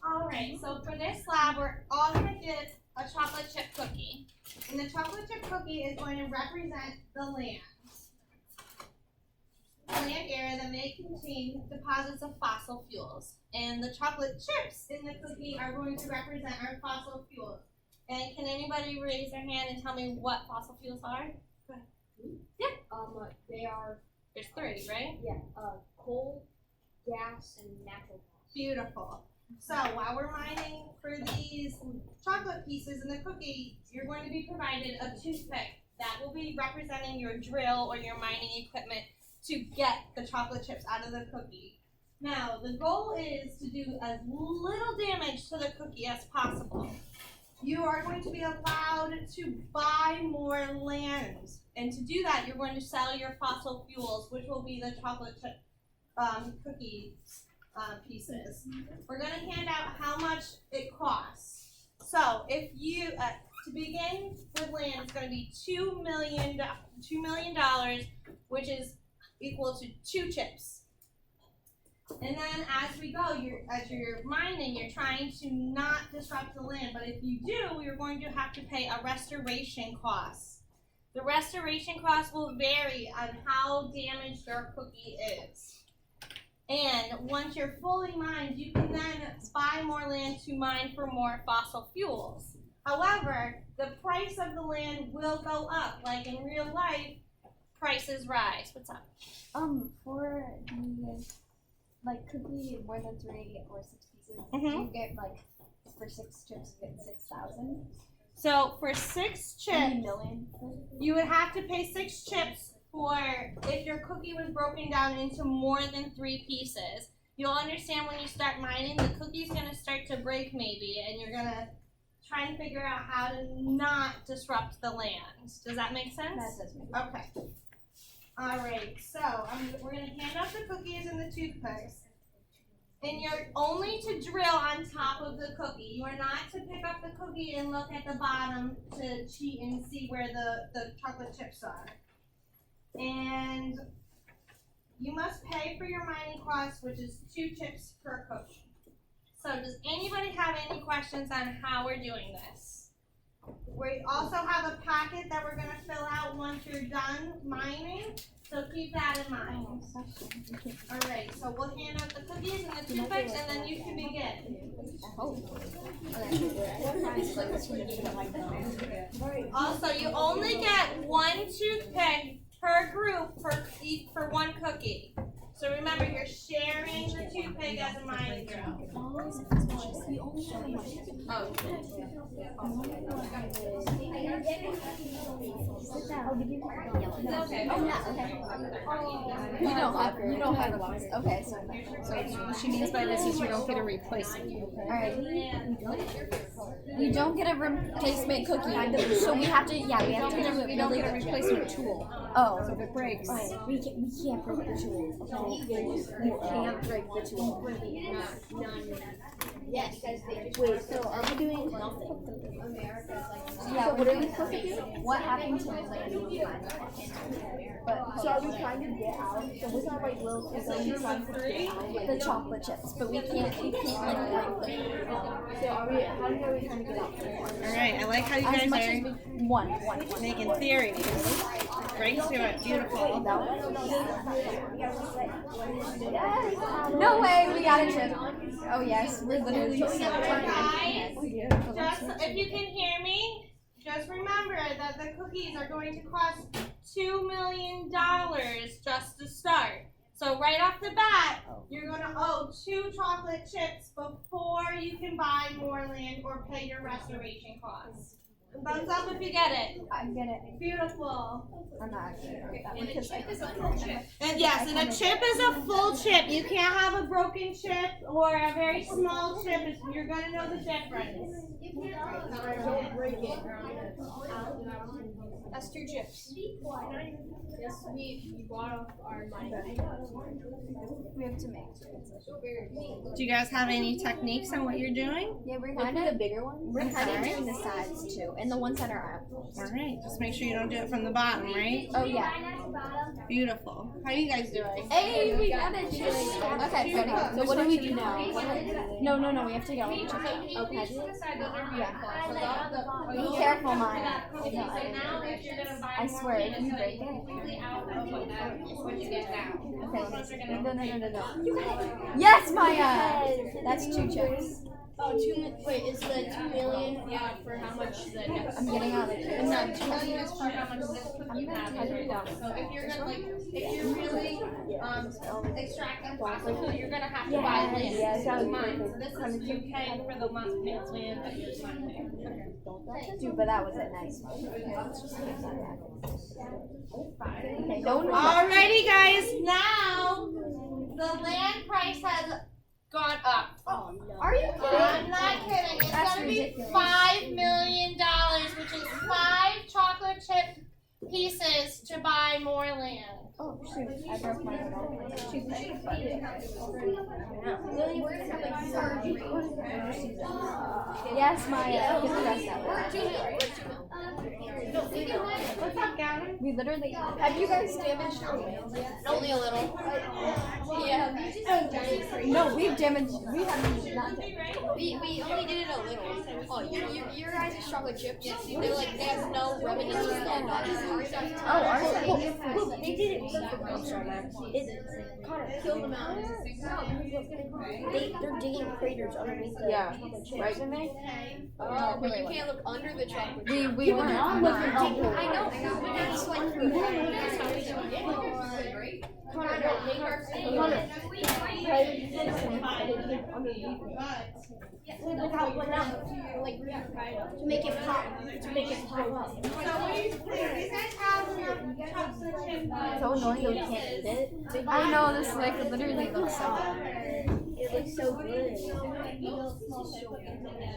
Alright, so for this lab, we're all gonna get a chocolate chip cookie. And the chocolate chip cookie is going to represent the land. Land area that may contain deposits of fossil fuels. And the chocolate chips in the cookie are going to represent our fossil fuels. And can anybody raise their hand and tell me what fossil fuels are? Go ahead. Yeah. They are. There's 3, right? Yeah. Coal, gas, and natural gas. Beautiful. So while we're mining for these chocolate pieces in the cookie, you're going to be provided a toothpick that will be representing your drill or your mining equipment to get the chocolate chips out of the cookie. Now, the goal is to do as little damage to the cookie as possible. You are going to be allowed to buy more land. And to do that, you're going to sell your fossil fuels, which will be the chocolate chip cookie pieces. We're going to hand out how much it costs. So if you, to begin with land, it's going to be $2 million, which is equal to 2 chips. And then as we go, as you're mining, you're trying to not disrupt the land. But if you do, you're going to have to pay a restoration cost. The restoration cost will vary on how damaged your cookie is. And once you're fully mined, you can then buy more land to mine for more fossil fuels. However, the price of the land will go up. Like in real life, prices rise. What's up? For the cookie more than 3 or 6 pieces, do you get for 6 chips you get 6,000? So for 6 chips, million. You would have to pay 6 chips for if your cookie was broken down into more than 3 pieces. You'll understand when you start mining, the cookie's gonna start to break maybe, and you're gonna try and figure out how to not disrupt the land. Does that make sense? That does make sense. Okay. All right, so we're gonna hand out the cookies and the toothpicks. And you're only to drill on top of the cookie. You are not to pick up the cookie and look at the bottom to cheat and see where the chocolate chips are. And you must pay for your mining costs, which is 2 chips per cookie. So does anybody have any questions on how we're doing this? We also have a packet that we're gonna fill out once you're done mining. So keep that in mind. All right, so we'll hand out the cookies and the toothpicks, and then you can begin. Also, you only get 1 toothpick per group for 1 cookie. So remember, you're sharing the toothpick as a mining drill. Oh. Okay. You don't have a loss. Okay, so what she means by this is you don't get a replacement. alright. We don't get a replacement cookie. So we have to do it. We don't get a replacement tool. Oh. So if it breaks, We can't break the tool. You can't break the tool. Yes. Wait, so are we doing? Yeah, what are we supposed to do? What happened to the land? So are we trying to get out? So what's our little the chocolate chips, but we can't break them. So how are we trying to get out? All right, I like how you guys are One. making theories. Right to it, beautiful. No way, we got a trip. Oh yes, we're literally Guys, just if you can hear me, just remember that the cookies are going to cost $2 million just to start. So right off the bat, you're going to owe 2 chocolate chips before you can buy more land or pay your restoration costs. Thumbs up if you get it. I get it. Beautiful. I'm not actually And yes, and a chip is a full chip. You can't have a broken chip or a very small chip. You're going to know the difference. That's 2 chips. Yes, we bought off our money. We have to make Do you guys have any techniques on what you're doing? Yeah, we're kind of the bigger ones. We're kind of doing the sides too, and and the ones that are out. Alright, just make sure you don't do it from the bottom, right? Oh yeah. Beautiful. How are you guys doing? Hey, we got it. Okay, ready? So what do we do now? No, we have to get all the chips out. Okay. Yeah. Be careful, mine. I swear, if you break it. Okay. No. Yes, Maya! That's 2 chips. Oh, wait, is the 2 million for how much the next? I'm getting out of the No, 2 million is for how much this cookie has. So if you're gonna if you're really extracting profit, you're gonna have to buy land. Yeah, This is mine. So this is you paying for the month's payment land that you're paying. Dude, but that was a nice one. Okay, don't. Alrighty guys, now the land price has gone up. Oh no. Are you I'm not kidding. It's That's gonna be ridiculous. $5 million, which is 5 chocolate chip pieces to buy more land. Oh shoot! I broke my toothpick. But yes, Maya. Get the rest out. What's up, Gavin? We literally. Have you guys damaged our mail yet? Only a little. Yeah. No, we've damaged. We haven't not damaged. We only did it a little. Oh, your guys' chocolate chips, they have no revenue to spend on it. Oh, ours. Look, they did it perfectly. Connor, kill them out. They're digging craters underneath the chocolate chips. Right in there. Oh, but you can't look under the chocolate chips. We weren't. I know. That's like that's how we do it. Connor, don't make our to make it pop up. So what do you think? These guys have enough chocolate chip. So annoying that we can't eat it. I know this literally looks so good. It looks so good.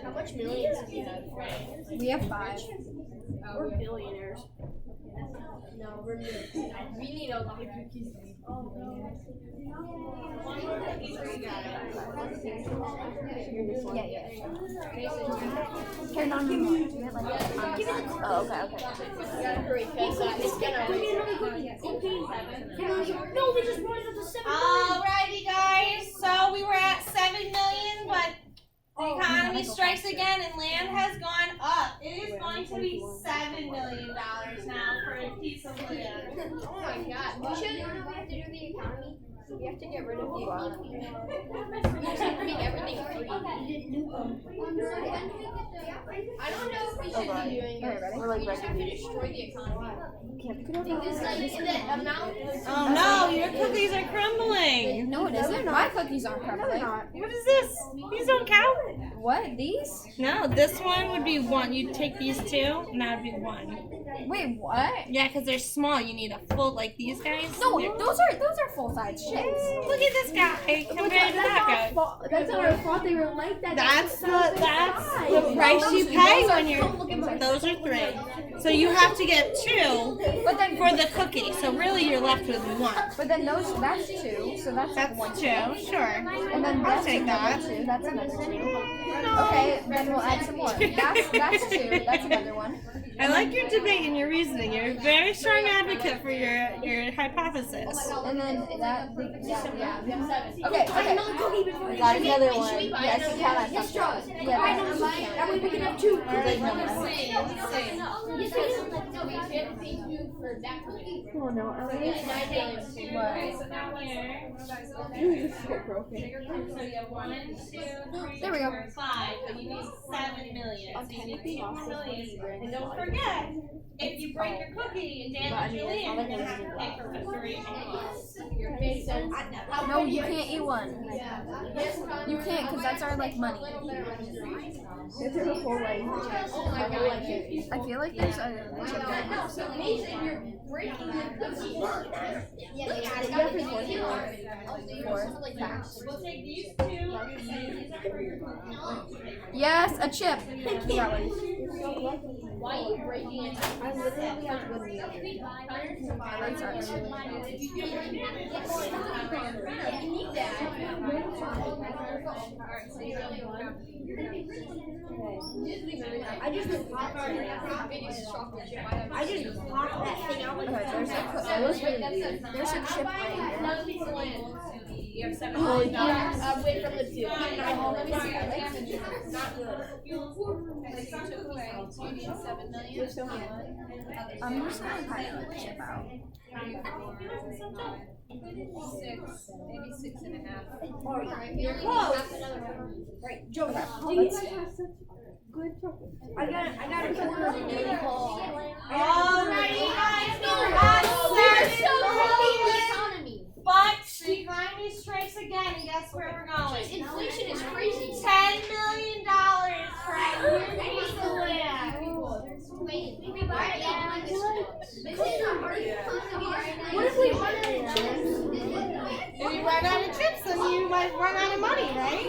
How much millions do you have? We have 5. We're billionaires. No, we're millionaires. We need a lot of cookies. One more cookie for you guys. Yeah. Here, no. Do you have like oh, okay. You gotta hurry, because it's gonna. No, we just brought it up to 7 Alrighty guys, so we were at 7 million, but the economy strikes again and land has gone up. It is going to be $7 million now for a piece of land. Oh my god. We should, you know what we have to do with the economy? We have to get rid of the economy. We have to make everything free. I don't know if we should be doing it. We just have to destroy the economy. Because like the amount Oh no, your cookies are crumbling. No, it isn't. My cookies aren't crumbling. What is this? These don't count? What? These? No, this one would be 1. You'd take these 2, and that would be 1. Wait, what? Yeah, because they're small. You need a full, like these guys. No, They're- those are full size chips. Look at this guy compared to that guy. That's not our fault. They were like that. That's the price you pay when you're. Those are 3. So you have to get 2 But then for the cookie. So really, you're left with 1. But then that's 2. So that's That's 2. Sure. And then I'll that's take another that. 2. That's another 2. Okay, then we'll add some more. That's 2. That's another one. I like your debate and your reasoning. You're a very strong advocate for your hypothesis. And then that. Yeah. Okay, Okay. Got another one. Yes, you can. Yes, Charles. Yeah, that way we can have 2. No, we can't pay you for that cookie. Oh no. Okay, so now here. So you have 1, 2, 3, There we go. 4, 5, but you need 7 million. So you need 2 more million. And don't forget, if you break your cookie and damage your land, you're gonna have to pay for restoration costs. Makes sense. No, you can't eat one. You can't, because that's our like money. It's a whole life. I feel like there's a. So Mason, you're breaking the cookie. We'll take these 2 and say these are for your cookie. Yes, a chip. Why are you breaking it? I literally have good You need that. Alright, so you really want I just popped that thing out. Okay, there's a chip right here. One piece of land. You have 7 Oh, million dollars. yeah. Wait from the two. Not good. Like you took away, so you need 7 million. I'm just gonna kind of chip out. 6, maybe 6.5. You're close. Right, Joe. Let's good chocolate. I got a corner of the Alrighty, guys, but the economy strikes again, and guess where we're going? Inflation is crazy. $10 million for a new piece of land. What if we run out of chips? If you run out of chips, then you might run out of money, right?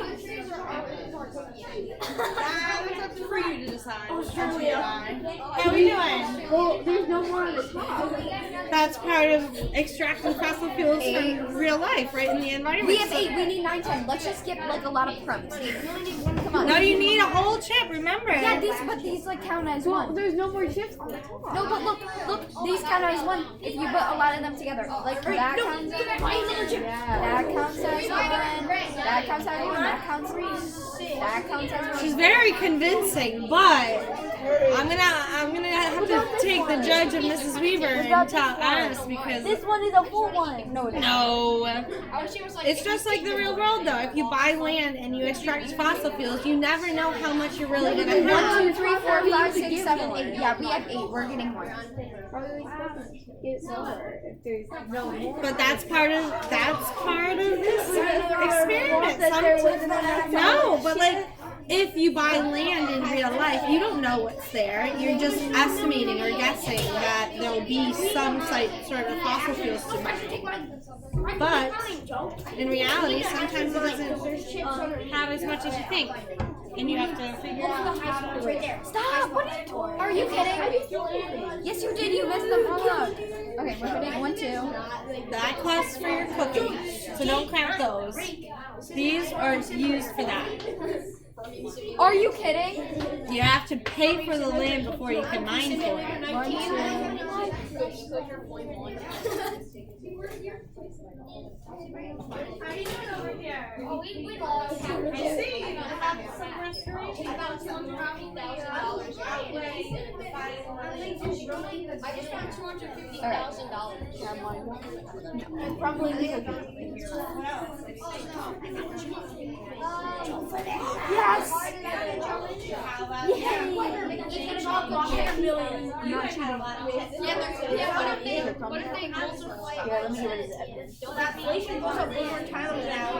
That's up for you to decide. How are we doing? Well, there's no more on the top. That's part of extracting fossil fuels from real life, right, in the environment. We have 8. We need 9, 10. Let's just get like a lot of crumbs. Come on. No, you need a whole chip, remember? Yeah, these like count as one. There's no more chips on the top. No, but look, these count as one. If you put a lot of them together, like that counts as one. That counts as one. That counts as one. That counts as one. That counts as one. She's very convincing, but I'm gonna have to take the judge of Mrs. Weaver and tell honest because This one is a full one. No, it isn't. no. It's just like the real world though. If you buy land and you extract fossil fuels, you never know how much you're really gonna have. 1, 2, 3, 4, 5, 6, 7, 8. Yeah, we have 8. We're getting more. But that's part of this experiment. No, but like if you buy land in real life, you don't know what's there. You're just estimating or guessing that there will be some sort of fossil fuels to burn. But in reality, sometimes it doesn't have as much as you think. And you have to figure out. Stop! What are you kidding? Yes, you did. You messed them all up. Okay, we're putting 1, 2. That costs for your cooking, so don't count those. These are used for that. Are you kidding? You have to pay for the land before you can mine for it. 1, 2. How you doing over here? Oh, we lost. I see. You have some restoration. About $1,000 outlay. I just want $250,000. Probably Yes! How about Yay! that? I'm not cheating. What if they multiply? Here, let me get rid of the evidence. So that inflation goes up one more time now.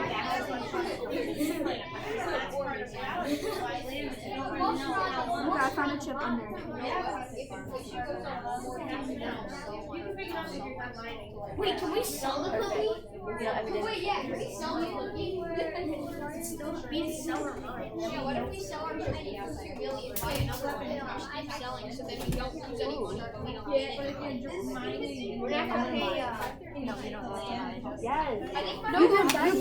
Look, I found a chip under it. Wait, can we sell the cookie? No evidence. Wait, yeah, can we sell the cookie? We sell our mind. Yeah, what if we sell our cookie for $2 million, buy another one, and keep selling, so then we don't lose any money, but we don't get it. We're not gonna pay, Yes. I think No, you can buy it.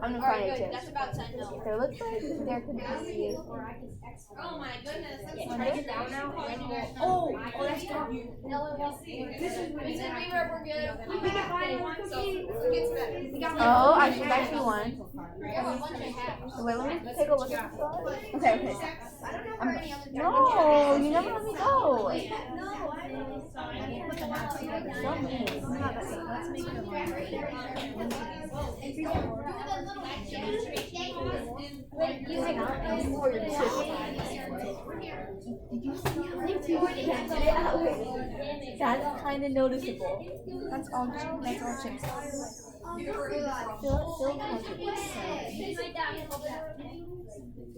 I'm gonna find it too. that's about 10 mil. There looks like there could be. Oh my goodness, that's Write it down now. Oh, that's good. Mrs. Weaver, we're good. So, who gets that? Oh, I should actually one. We have a bunch and a half. Wait, let me take a look at this. Okay, okay. No, you never let me go. So mean. I'm not that mean. Let's make it That's kind of noticeable. That's all chips. Fill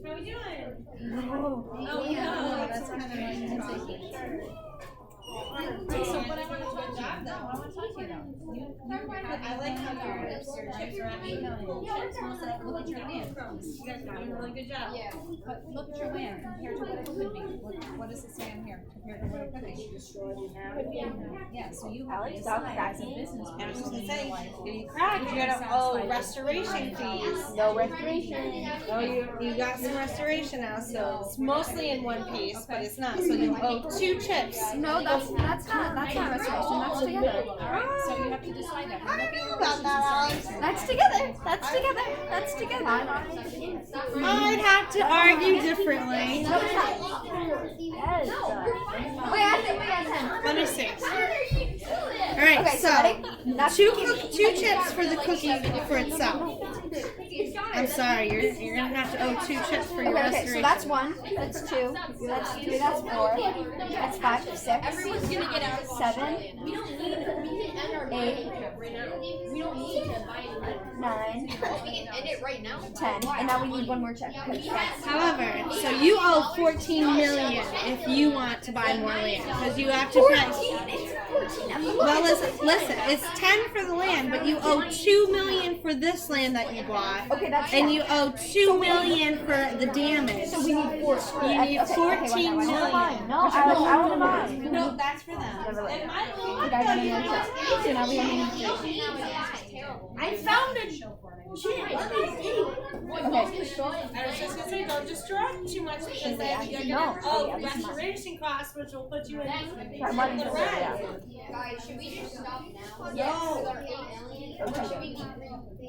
How we doing? No. Oh, no, that's kind of nice. So, but I want to do a job though. I want to talk to you though. I like how your chips are at 8 million. Chips, look at your land. You guys are doing a really good job. Yeah. But look at your land compared to what it could be. What does it say on here compared to what it could be? Yeah, so you have to decide as a business I was person. gonna say, you cracked. You gotta owe restoration fees. No restoration. Oh, you got some restoration now, so it's mostly in one piece, but it's not. So you owe 2 chips. No, that's not restoration. That's together. Alright, so you have to decide that. I don't know about that, Alex. That's together. That's together. That's together. I'd have to argue differently. No, it's not. Yes. Wait, I think we got 10. Let me see. All right, Okay, so ready? That's 2 chips for the cookie for itself. I'm sorry, you're gonna have to owe 2 chips for your Okay, restoration. so that's 1, that's 2, that's 3, that's 4, that's 5, 6, Everyone's gonna get out. 7, We don't need it. We can end our 8, right now. We don't need to buy it. 9, We can end it right now. 10, and now we need one more check. However, so you owe 14 million if you want to buy more land, because you have to pay. Well, listen, it's 10 for the land, but you owe 2 million for this land that you bought, Okay, that's and you owe 2 million for the damage. So we need 4. You need 14 million. No, I want to buy. No, that's for them. And my We got one more check. So now we only need 3. I found it. Okay. I was just gonna say, don't distract too much because then you're gonna owe restoration costs, which will put you in the red. Guys, should we just stop now? No. Okay.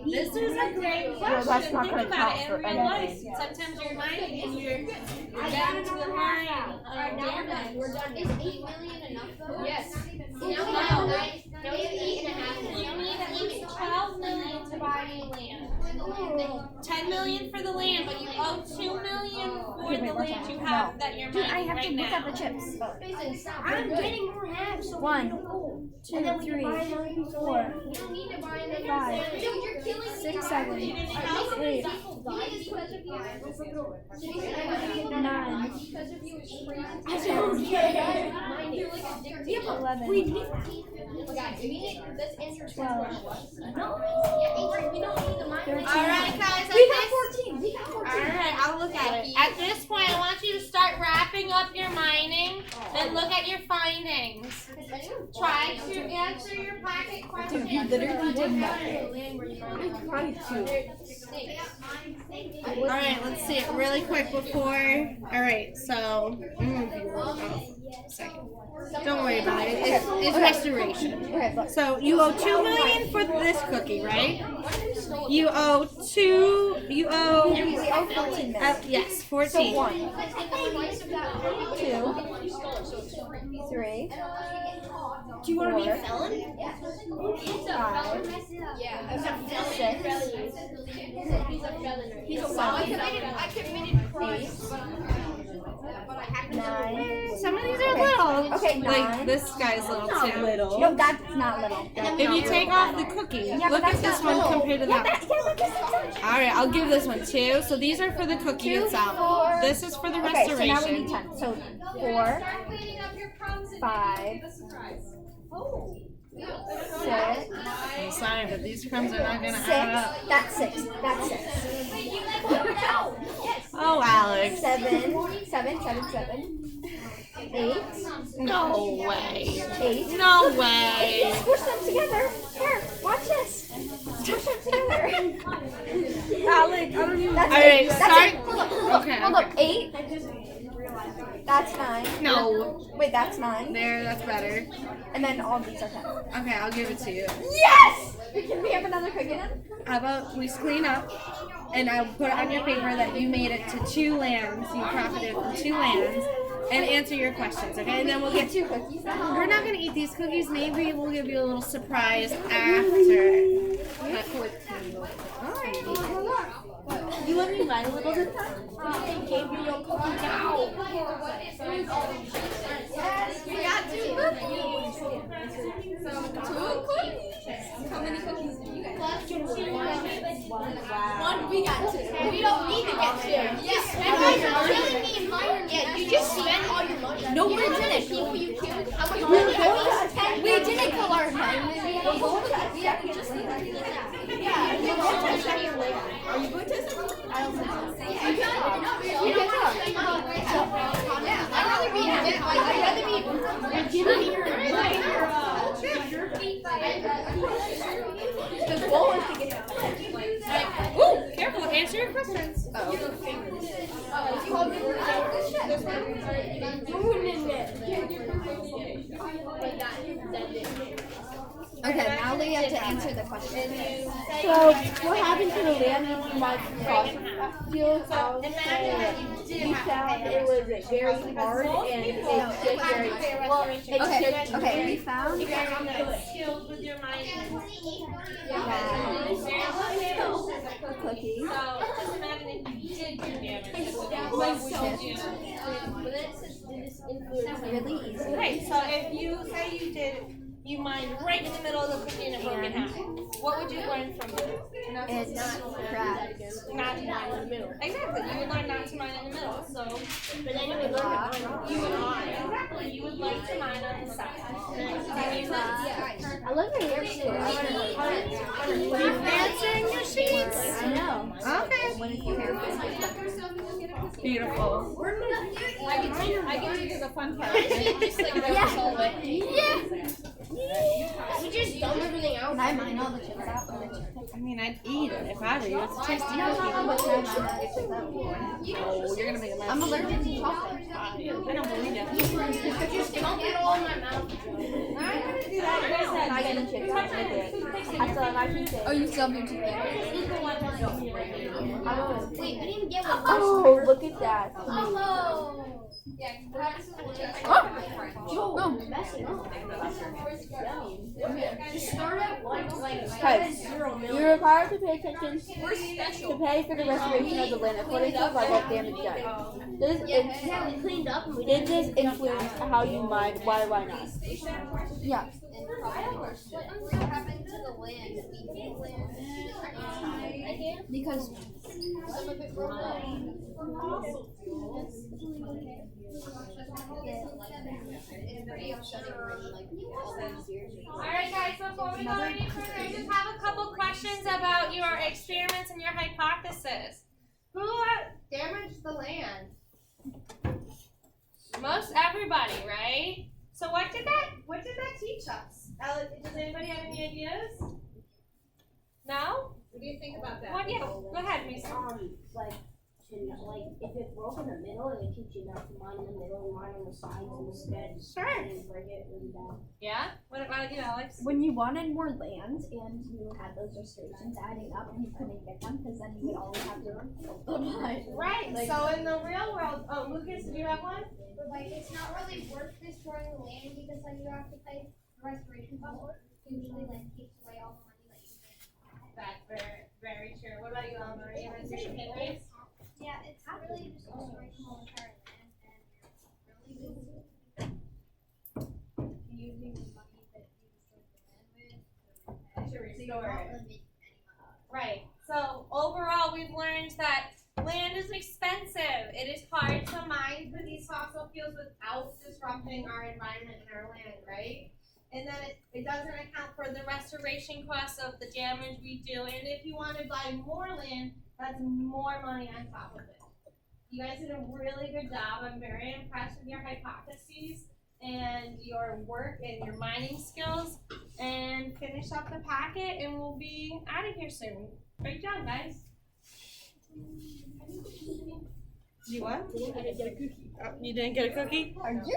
This is a great Well, that's question. not Think gonna about count it for in real life. anything. Sometimes you're mining and you're down to the line of damage. We're done. Is 8 million enough though? Yes. Now we have 8.5. You need at least 12 million to buy new land. 10 million for the land, but you owe 2 million for the land you have that you're Dude, I mining have right to look now. at the chips. I'm getting more halves. 1, 2, 3, 4, You don't need to buy another 5, Dude, you're killing 6, 7, 8, 9, 11, 12, 13. Alright, guys, We got 14. We got 14. Alright, I'll look at it. At this point, I want you to start wrapping up your mining and look at your findings. Try to answer your pocket questions. You literally did nothing. Alright, let's see it really quick before. Alright, so. Second. Don't worry about it. It's restoration. Okay, look. So you owe 2 million for this cookie, right? You owe 2. You owe. We owe 14 minutes. Yes, So 14. 1, 2, 3. Do you want to be a 4, felon? 5, Yeah. 6, He's a felon. I committed crimes. 9. Some of these are little. Okay, 9. Like this guy's little too. No, that's not little. If you take off the cookie, look at this one compared to that one. Alright, I'll give this one 2. So these are for the cookie 2, itself. 4. This is for the Okay, so now we restoration. need 10. So 4, 5, 6. I'm sorry, but these crumbs are not gonna add up. 6. That's 6. That's 6. Oh, Alex. 7. 7, 7, 7. 8. No way. 8. No way. Squish them together. Here, watch this. Squish them together. Alex, I don't even. That's Alright, 8. That's start. 8. Hold up, hold up. Okay, Hold up. 8. That's 9. No. Wait, that's 9. There, that's better. And then all these are 10. Okay, I'll give it to you. Yes! Can we have another cookie then? How about we clean up and I'll put on your paper that you made it to 2 lands, you profited from 2 lands, and answer your questions, okay? And then we'll get 2 cookies now. We're not gonna eat these cookies. Maybe we'll give you a little surprise after. You let me lie a little this time? I gave you your cookie now. Yes, we got 2 cookies. 2 cookies. How many cookies do you guys have? One, we got 2. We don't need to get 2. Yes, and you're killing the environment. Yeah, you just spent all your money. No, you we're know how many finished. people you killed? How much We Are you good to something? I don't think so. You can talk. I'd rather be in bed. I'd rather The goal is to get Ooh, careful, answer your questions. Okay, now we have to answer the question. So, what happened to the land when you like fossil fuels? We found it was very hard and it's just very Okay, we found Skills with your mind. cookies. So just imagine if you did do damage. What would you do? Really easy. Okay, so if you say you mine right in the middle of the cookie and it broke in half, what would you learn from that? It's crabs. Not to mine in the middle. Exactly, you would learn not to mine in the middle. So, but then you would learn to mine. You would mine. Exactly, you would like to mine on the side. I love your hair too. Answering your sheets. I know. Okay. When it's your hair Beautiful. I get to do the fun part. We just dump everything out. Can I mine all the chips out? I mean, I'd eat it if I were you. It's a tasty cookie. Oh, you're gonna make a mess. I'm allergic to chocolate. I don't believe you. I just dump it all in my mouth. I'm gonna do that. You guys said I get the chips out with it. I still have my toothpaste. Oh, you still have your toothpaste? Wait, I didn't even get one. Oh, look at that. Oh. Oh. Just start at one. Guys, you're required to pay attention to pay for the restoration of the land according to like what damage done. We cleaned up and we Did this influence how you mine? Why not? Yeah. What happened to the land? We gave land. Because Some of it broke up. It's pretty upsetting for like all these years. Alright guys, before we go any further, I just have a couple questions about your experiments and your hypothesis. Who Damaged the land. most everybody, right? So what did that teach us? Does anybody have any ideas? No? What do you think about that? What? Yeah, go ahead, Mason. Like if it broke in the middle, it would teach you not to mine in the middle, mine on the sides instead. Sure. And break it really bad. Yeah? What about you, Alex? when you wanted more land and you had those restorations adding up and you couldn't get them because then you would always have to Right. So in the real world, oh, Lucas, do you have one? But like, it's not really worth destroying the land because then you have to pay the restoration cost. Usually, like, takes away all the money that you spent. That's very, very true. What about you, Marie? Have you seen it? Yeah, it's really just destroying the whole entire land, and you're really using the money that you destroyed the land with To to restore not it. limit any money. Right. So overall, we've learned that land is expensive. It is hard to mine for these fossil fuels without disrupting our environment and our land, right? And then it doesn't account for the restoration costs of the damage we do. And if you want to buy more land, that's more money on top of it. You guys did a really good job. I'm very impressed with your hypotheses and your work and your mining skills. And finish up the packet and we'll be out of here soon. Great job, guys. You what? Oh, you didn't get a cookie? Are you